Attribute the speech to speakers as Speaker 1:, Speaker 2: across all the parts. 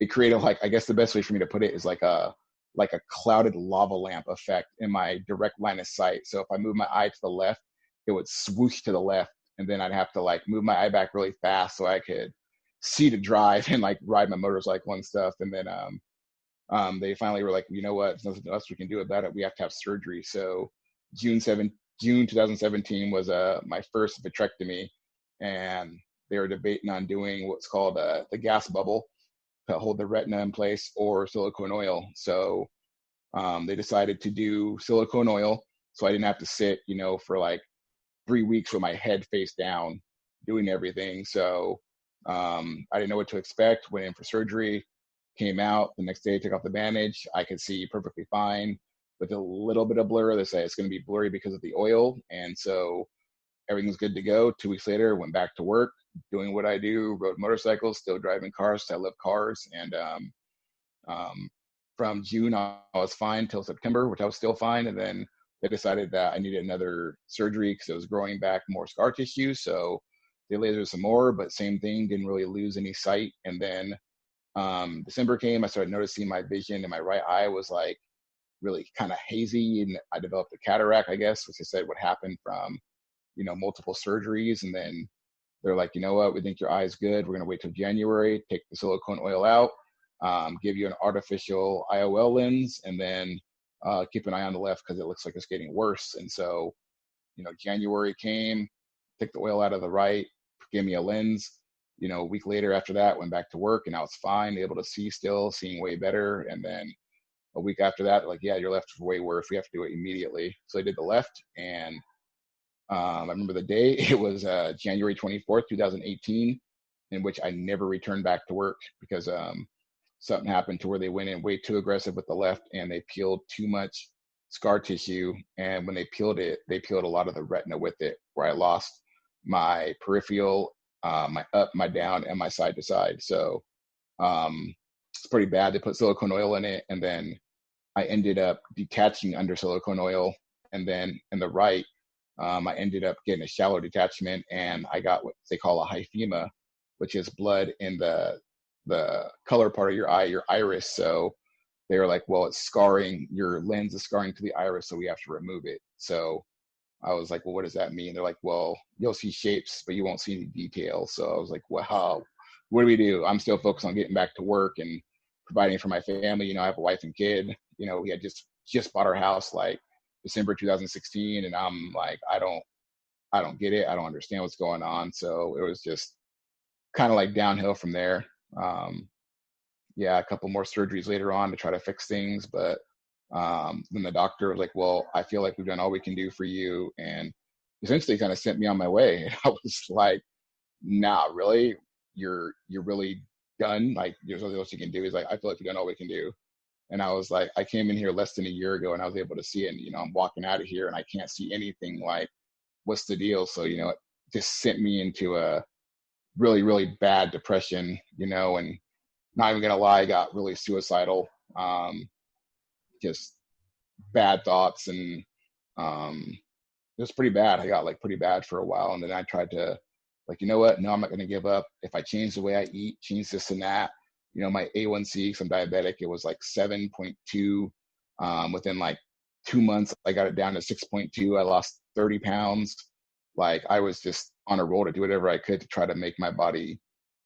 Speaker 1: it created like, I guess the best way for me to put it is like a clouded lava lamp effect in my direct line of sight. So if I move my eye to the left, it would swoosh to the left, and then I'd have to like move my eye back really fast so I could see to drive and like ride my motorcycle and stuff. And then they finally were like, you know what, there's nothing else we can do about it. We have to have surgery. So June 2017 was my first vitrectomy, and they were debating on doing what's called the gas bubble to hold the retina in place, or silicone oil. So they decided to do silicone oil, so I didn't have to sit, for like 3 weeks with my head face down doing everything. So I didn't know what to expect. Went in for surgery, came out the next day, took off the bandage. I could see perfectly fine with a little bit of blur. They say it's going to be blurry because of the oil. And so everything's good to go. 2 weeks later, went back to work, doing what I do, rode motorcycles, still driving cars. I love cars. And from June, I was fine till September, which I was still fine. And then they decided that I needed another surgery because it was growing back more scar tissue. So they lasered some more, but same thing, didn't really lose any sight. And then December came, I started noticing my vision in my right eye was like really kind of hazy, and I developed a cataract, I guess, which they said would happen from, multiple surgeries. And then they're like, you know what, we think your eye is good. We're going to wait till January, take the silicone oil out, give you an artificial IOL lens, and then keep an eye on the left because it looks like it's getting worse. And so, January came, took the oil out of the right, gave me a lens. A week later after that, went back to work, and I was fine, able to see still, seeing way better. And then a week after that, like, yeah, your left is way worse. We have to do it immediately. So I did the left, and I remember the day. It was January 24th, 2018, in which I never returned back to work because something happened to where they went in way too aggressive with the left, and they peeled too much scar tissue. And when they peeled it, they peeled a lot of the retina with it, where I lost my peripheral, my up, my down, and my side to side. So it's pretty bad. They put silicone oil in it, and then I ended up detaching under silicone oil. And then in the right, I ended up getting a shallow detachment, and I got what they call a hyphema, which is blood in the color part of your eye, your iris. So they were like, well, it's scarring, your lens is scarring to the iris, so we have to remove it. So I was like, well, what does that mean? They're like, well, you'll see shapes, but you won't see any details. So I was like, wow, what do we do? I'm still focused on getting back to work and providing for my family. I have a wife and kid. We had just bought our house like December 2016, and I'm like, I don't get it. I don't understand what's going on. So it was just kind of like downhill from there. Yeah, a couple more surgeries later on to try to fix things, but then the doctor was like, well, I feel like we've done all we can do for you, and essentially kind of sent me on my way. And I was like, nah, really? You're really done? Like, there's nothing else you can do? He's like, I feel like we've done all we can do. And I was like, I came in here less than a year ago, and I was able to see it. And, I'm walking out of here and I can't see anything. Like, what's the deal? So, it just sent me into a really, really bad depression, and not even gonna lie, I got really suicidal. Just bad thoughts, and it was pretty bad. I got like pretty bad for a while, and then I tried to, like, you know what? No, I'm not gonna give up. If I change the way I eat, change this and that, my A1C, because I'm diabetic, it was like 7.2. Within like 2 months, I got it down to 6.2. I lost 30 pounds. Like, I was just on a roll to do whatever I could to try to make my body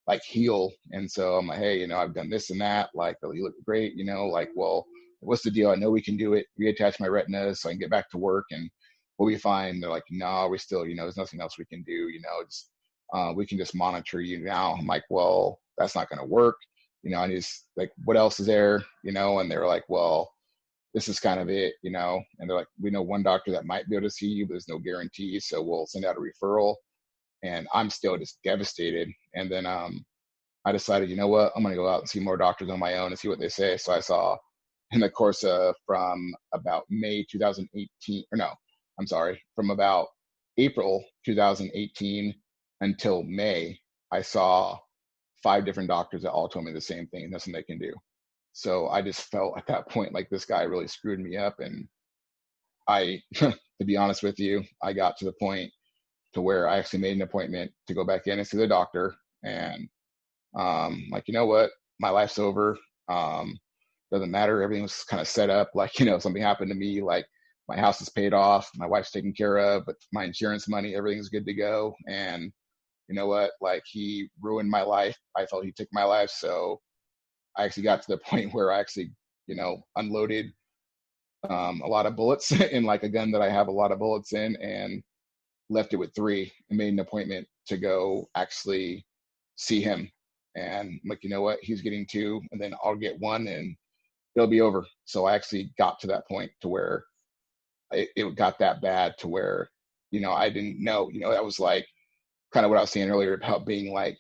Speaker 1: like heal. And so I'm like, hey, I've done this and that. Like, oh, you look great. Like, well, what's the deal? I know we can do it. Reattach my retinas so I can get back to work and we'll be fine. They're like, no, we still, there's nothing else we can do. It's, we can just monitor you now. I'm like, well, that's not going to work. I just like, what else is there? And they were like, well, this is kind of it, and they're like, we know one doctor that might be able to see you, but there's no guarantee. So we'll send out a referral. And I'm still just devastated. And then I decided, you know what, I'm going to go out and see more doctors on my own and see what they say. So I saw in the course of from about May 2018, or no, I'm sorry, from about April 2018 until May, I saw 5 different doctors that all told me the same thing, nothing they can do. So I just felt at that point like this guy really screwed me up. And I, to be honest with you, I got to the point to where I actually made an appointment to go back in and see the doctor. And like, you know what, my life's over. Doesn't matter. Everything was kind of set up. Like, something happened to me, like my house is paid off, my wife's taken care of, but my insurance money, everything's good to go. And you know what? Like, he ruined my life. I felt he took my life. So I actually got to the point where I actually, unloaded a lot of bullets in like a gun that I have a lot of bullets in, and left it with 3 and made an appointment to go actually see him. And I'm like, you know what? He's getting 2, and then I'll get 1, and it'll be over. So I actually got to that point to where it got that bad to where, I didn't know, that was like kind of what I was saying earlier about being like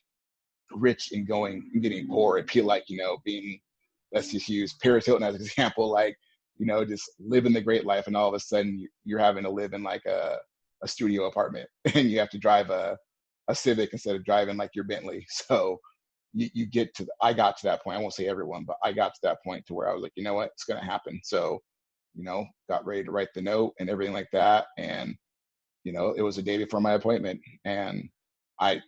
Speaker 1: rich and going and getting poor. It'd be like, being, let's just use Paris Hilton as an example, like, just living the great life. And all of a sudden you're having to live in like a studio apartment and you have to drive a Civic instead of driving like your Bentley. So you get to, I got to that point. I won't say everyone, but I got to that point to where I was like, you know what, it's going to happen. So, got ready to write the note and everything like that. And, it was a day before my appointment. And I,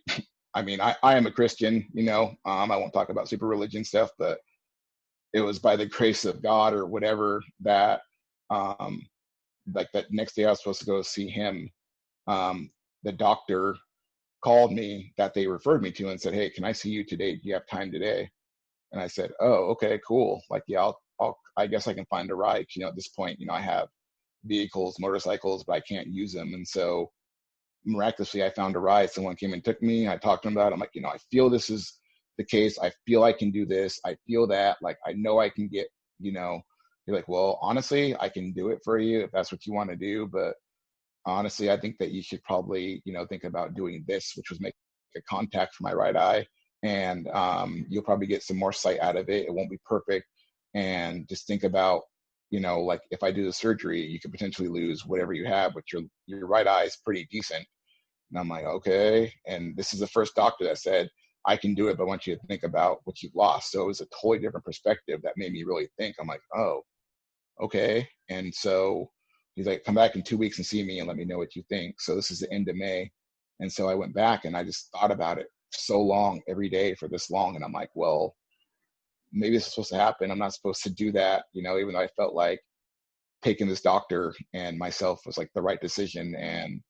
Speaker 1: I mean, I am a Christian, I won't talk about super religion stuff, but it was by the grace of God or whatever that, like that next day I was supposed to go see him. The doctor called me that they referred me to and said, "Hey, can I see you today? Do you have time today?" And I said, "Oh, okay, cool. Like, yeah, I guess I can find a ride. At this point, I have vehicles, motorcycles, but I can't use them." And so miraculously, I found a ride. Someone came and took me. I talked to them about it. I'm like, I feel this is the case. I feel I can do this. I feel that. Like, I know I can get, you're like, well, honestly, I can do it for you if that's what you want to do. But honestly, I think that you should probably, think about doing this, which was make a contact for my right eye. And you'll probably get some more sight out of it. It won't be perfect. And just think about, like if I do the surgery, you could potentially lose whatever you have, but your right eye is pretty decent. And I'm like, okay. And this is the first doctor that said, I can do it, but I want you to think about what you've lost. So it was a totally different perspective that made me really think. I'm like, oh, okay. And so he's like, come back in 2 weeks and see me and let me know what you think. So this is the end of May. And so I went back and I just thought about it so long every day for this long. And I'm like, well, maybe this is supposed to happen. I'm not supposed to do that, even though I felt like taking this doctor and myself was like the right decision. And,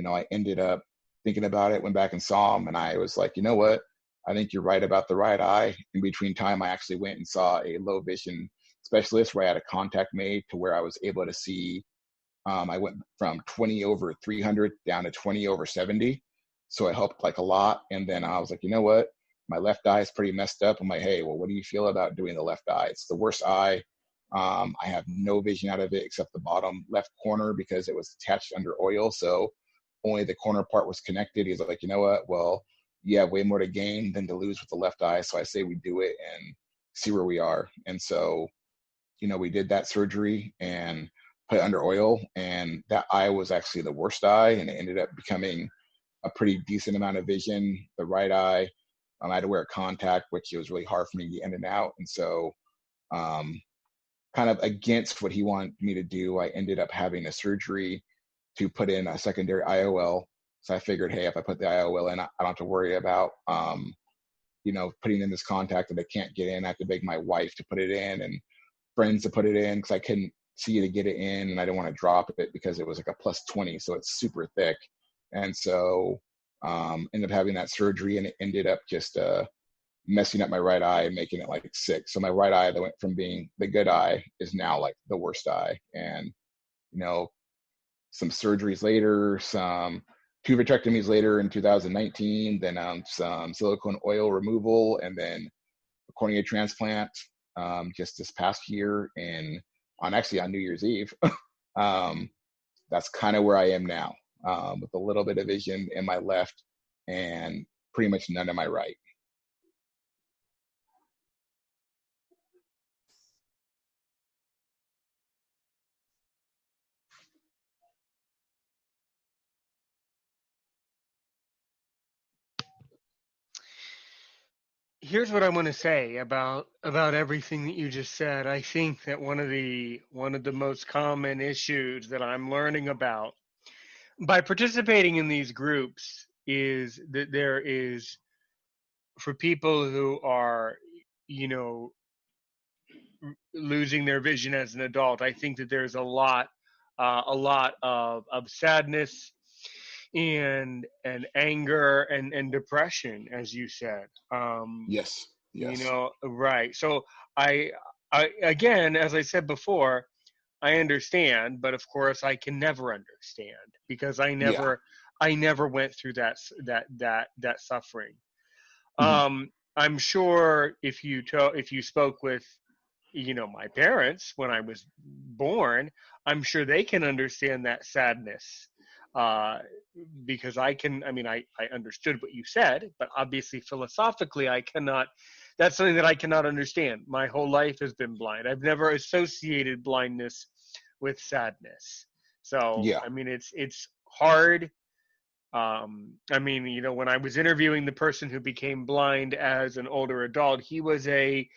Speaker 1: I ended up thinking about it, went back and saw him, and I was like, you know what? I think you're right about the right eye. In between time, I actually went and saw a low vision specialist where I had a contact made to where I was able to see. I went from 20 over 300 down to 20 over 70. So it helped like a lot. And then I was like, you know what? My left eye is pretty messed up. I'm like, hey, well, what do you feel about doing the left eye? It's the worst eye. I have no vision out of it except the bottom left corner because it was attached under oil. So only the corner part was connected. He's like, you know what? Well, you have way more to gain than to lose with the left eye. So I say we do it and see where we are. And so, we did that surgery and put it under oil. And that eye was actually the worst eye. And it ended up becoming a pretty decent amount of vision. The right eye, I had to wear a contact, which it was really hard for me to get in and out. And so, kind of against what he wanted me to do, I ended up having a surgery to put in a secondary IOL. So I figured, hey, if I put the IOL in, I don't have to worry about, putting in this contact that I can't get in. I have to beg my wife to put it in and friends to put it in because I couldn't see to get it in, and I didn't want to drop it because it was like a plus 20, so it's super thick. And so ended up having that surgery, and it ended up just messing up my right eye and making it like 6. So my right eye that went from being the good eye is now like the worst eye. And some surgeries later, some 2 vitrectomies later in 2019, then some silicone oil removal, and then a cornea transplant just this past year on New Year's Eve. That's kind of where I am now, with a little bit of vision in my left and pretty much none in my right.
Speaker 2: Here's what I want to say about everything that you just said. I think that one of the most common issues that I'm learning about by participating in these groups is that there is, for people who are, you know, losing their vision as an adult. I think that there's a lot of sadness and anger and depression, as you said.
Speaker 1: Yes.
Speaker 2: You
Speaker 1: Yes.
Speaker 2: know, right. So I, I again, as I said before, I understand, but of course I can never understand because
Speaker 1: Yeah.
Speaker 2: I never went through that suffering.
Speaker 1: Hmm.
Speaker 2: I'm sure if you spoke with, my parents when I was born, I'm sure they can understand that sadness. Uh, because I understood what you said, but obviously philosophically, I cannot. That's something that I cannot understand. My whole life has been blind. I've never associated blindness with sadness. So,
Speaker 1: Yeah.
Speaker 2: it's hard. When I was interviewing the person who became blind as an older adult, he was a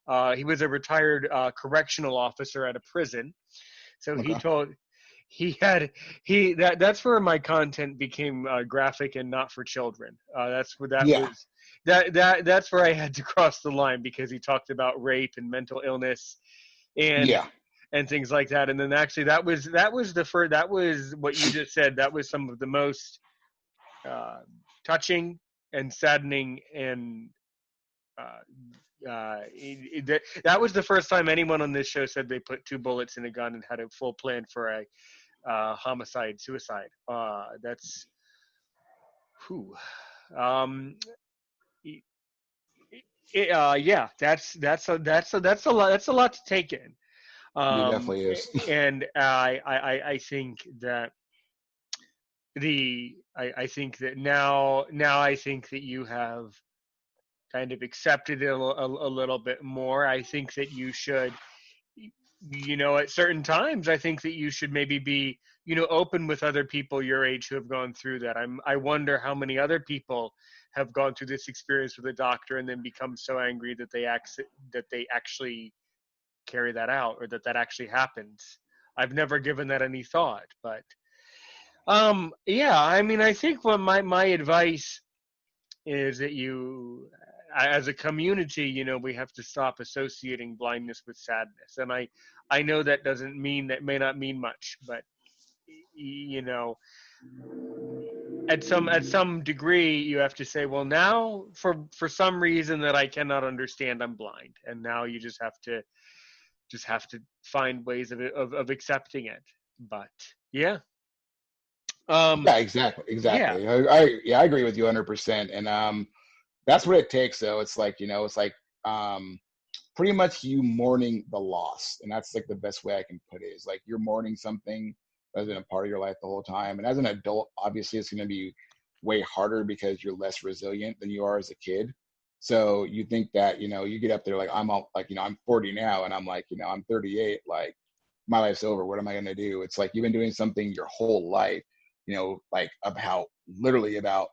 Speaker 2: retired correctional officer at a prison. So
Speaker 1: Okay.
Speaker 2: he had that's where my content became graphic and not for children. That's where that
Speaker 1: Yeah.
Speaker 2: was that's where I had to cross the line because he talked about rape and mental illness and
Speaker 1: Yeah.
Speaker 2: things like that. And then actually that was what you just said. That was some of the most uh, touching and saddening and that was the first time anyone on this show said they put two bullets in a gun and had a full plan for a homicide suicide. That's who. Um, yeah, that's a lot to take in.
Speaker 1: It definitely is.
Speaker 2: And I think that I think that now I think that you have kind of accepted it a little bit more. I think that you should, at certain times, I think that you should maybe be, open with other people your age who have gone through that. I wonder how many other people have gone through this experience with a doctor and then become so angry that that they actually carry that out or that actually happens. I've never given that any thought, but yeah, I think what my advice is that as a community, we have to stop associating blindness with sadness. And I know that may not mean much, but you know, at some degree, you have to say, well, now for some reason that I cannot understand, I'm blind, and now you just have to find ways of accepting it. But yeah, um,
Speaker 1: Yeah. Exactly.
Speaker 2: yeah,
Speaker 1: Exactly. Yeah, I agree with you 100%. And that's what it takes. Though it's like it's like um, pretty much you mourning the loss, and that's like the best way I can put it. Is like you're mourning something that's been a part of your life the whole time. And as an adult, obviously, it's going to be way harder because you're less resilient than you are as a kid. So you think that you get up there like I'm all like I'm 40 now, and I'm like I'm 38. Like my life's over. What am I going to do? It's like you've been doing something your whole life. Like about literally about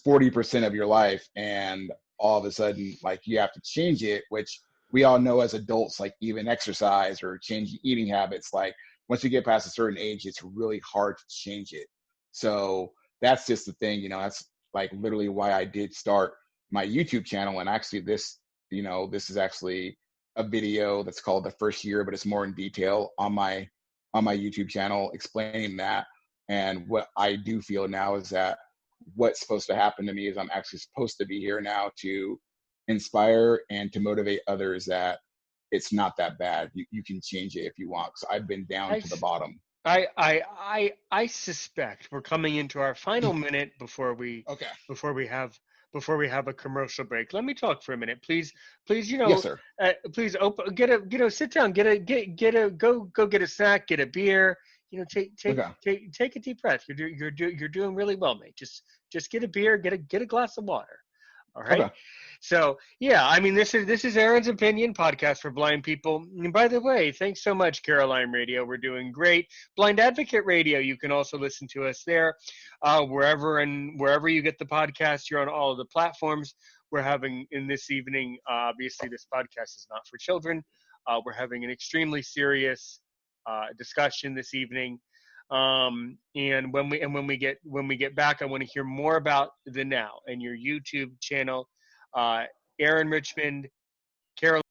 Speaker 1: 40% of your life, and all of a sudden like you have to change it, which we all know as adults, like even exercise or change eating habits, like once you get past a certain age it's really hard to change it. So that's just the thing. That's like literally why I did start my YouTube channel. And actually this is actually a video that's called the first year, but it's more in detail on my YouTube channel explaining that. And what I do feel now is that what's supposed to happen to me is I'm actually supposed to be here now to inspire and to motivate others that it's not that bad. You can change it if you want. So I've been down
Speaker 2: I
Speaker 1: to the bottom.
Speaker 2: I suspect we're coming into our final minute
Speaker 1: Okay.
Speaker 2: before we have a commercial break. Let me talk for a minute, please. Please,
Speaker 1: Yes, sir.
Speaker 2: please open, sit down, get a go get a snack, get a beer.
Speaker 1: Okay.
Speaker 2: Take a deep breath. You're doing really well, mate. Just get a beer, get a glass of water. All right.
Speaker 1: Okay.
Speaker 2: So yeah, this is Aaron's Opinion podcast for blind people. And by the way, thanks so much, Caroline Radio. We're doing great. Blind Advocate Radio. You can also listen to us there, wherever you get the podcast. You're on all of the platforms. We're having in this evening. Obviously, this podcast is not for children. We're having an extremely serious discussion this evening. And when we get back, I want to hear more about the now and your YouTube channel, uh, Aaron Richmond. Carol.